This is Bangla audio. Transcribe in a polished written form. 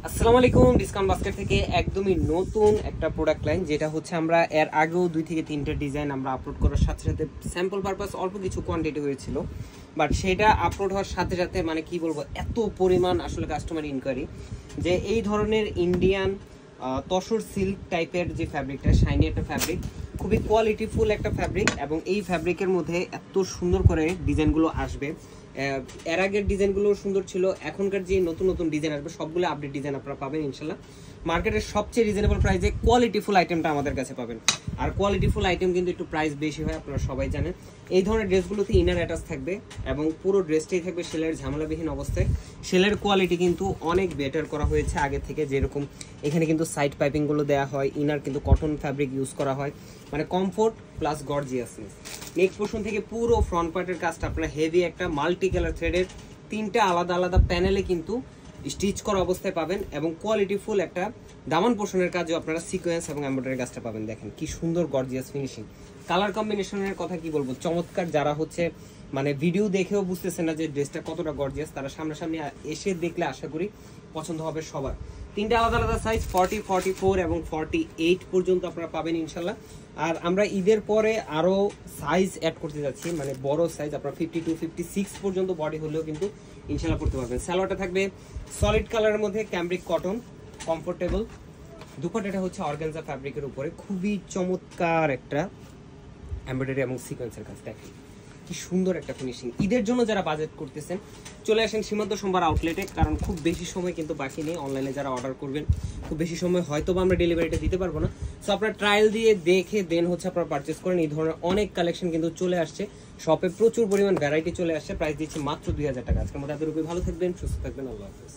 আসসালামু আলাইকুম। ডিসকাউন্ট বাস্কেট থেকে একদমই নতুন একটা প্রোডাক্ট লাইন, যেটা হচ্ছে আমরা এর আগেও 2 থেকে 3টা ডিজাইন আমরা আপলোড করার সাথে সাথে স্যাম্পল পারপাস অল্প কিছু কোয়ান্টিটি হয়েছিল, বাট সেটা আপলোড হওয়ার সাথে সাথে মানে কি বলবো, এত পরিমাণ আসলে কাস্টমার ইনকোয়ারি যে এই ধরনের ইন্ডিয়ান তসর সিল্ক টাইপের যে ফ্যাব্রিকটা, শাইনি একটা ফ্যাব্রিক, খুবই কোয়ালিটিফুল একটা ফ্যাব্রিক, এবং এই ফ্যাব্রিকের মধ্যে এত সুন্দর করে ডিজাইনগুলো আসবে। এর আগের ডিজাইনগুলো সুন্দর ছিল, এখনকার যে নতুন নতুন ডিজাইন আসবে সবগুলো আপডেট ডিজাইন আপনারা পাবেন ইনশাল্লাহ। মার্কেটের সবচেয়ে রিজনেবল প্রাইসে কোয়ালিটিফুল আইটেমটা আমাদের কাছে পাবেন। আর কোয়ালিটিফুল আইটেম কিন্তু একটু প্রাইস বেশি হয়, আপনারা সবাই জানেন। এই ধরনের ড্রেসগুলোতে ইনার অ্যাটাচ থাকবে এবং পুরো ড্রেসটাই থাকবে সেলের ঝামেলাবিহীন অবস্থায়। সেলের কোয়ালিটি কিন্তু অনেক বেটার করা হয়েছে আগে থেকে, যেরকম এখানে কিন্তু সাইড পাইপিংগুলো দেওয়া হয়, ইনার কিন্তু কটন ফ্যাব্রিক ইউজ করা হয়, মানে কমফোর্ট প্লাস গর্জিয়াসনেস। নেক পোর্শন থেকে পুরো ফ্রন্ট পার্টের কাজটা আপনারা হেভি একটা মাল্টি কালার থ্রেডের 3টা আলাদা আলাদা প্যানেলে কিন্তু স্টিচ করা অবস্থায় পাবেন, এবং কোয়ালিটিফুল একটা দামান পোর্শনের কাজও আপনারা সিকোয়েন্স এবং এমব্রয়ডারি কাজটা পাবেন। দেখেন কি সুন্দর গর্জিয়াস ফিনিশিং, কালার কম্বিনেশনের কথা কি বলবো, চমৎকার। যারা হচ্ছে মানে ভিডিও দেখেও বুঝতেছে না যে ড্রেসটা কতটা গর্জিয়াস, তারা সামনাসামনি এসে দেখলে আশা করি পছন্দ হবে সবার। 3টা আলাদা আলাদা সাইজ 40, 44 এবং 48 পর্যন্ত আপনারা পাবেন ইনশাল্লাহ। আর আমরা ঈদের পরে আরো সাইজ অ্যাড করতে যাচ্ছি, মানে বড় সাইজ আপনারা 52, 56 পর্যন্ত বডি হলেও কিন্তু ইনশাল্লাহ করতে পারবেন। সালোয়ারটা থাকবে সলিড কালারের মধ্যে ক্যামব্রিক কটন, কমফোর্টেবল। দুপাট্টাটা হচ্ছে অর্গানজা ফ্যাব্রিকের উপরে, খুবই চমৎকার একটা এমব্রয়ডারি এবং সিকোয়েন্সের কাজ। দেখেন কি সুন্দর একটা ফিনিশিং। ঈদের জন্য যারা বাজেট করতেছেন চলে আসেন সীমান্ত সোমবার আউটলেটে, কারণ খুব বেশি সময় কিন্তু বাকি নেই। অনলাইনে যারা অর্ডার করবেন খুব বেশি সময় হয়তো বা আমরা ডেলিভারিটা দিতে পারবো না, সো আপনারা ট্রায়াল দিয়ে দেখে দেন হচ্ছে আপনারা পারচেস করেন। এই ধরনের অনেক কালেকশন কিন্তু চলে আসছে শপে, প্রচুর পরিমাণ ভ্যারাইটি চলে আসছে। প্রাইস দিচ্ছে মাত্র 2000 টাকা। আজকের মধ্যে আপনাদের ভালো থাকবেন, সুস্থ থাকবেন, আল্লাহ হাফেজ।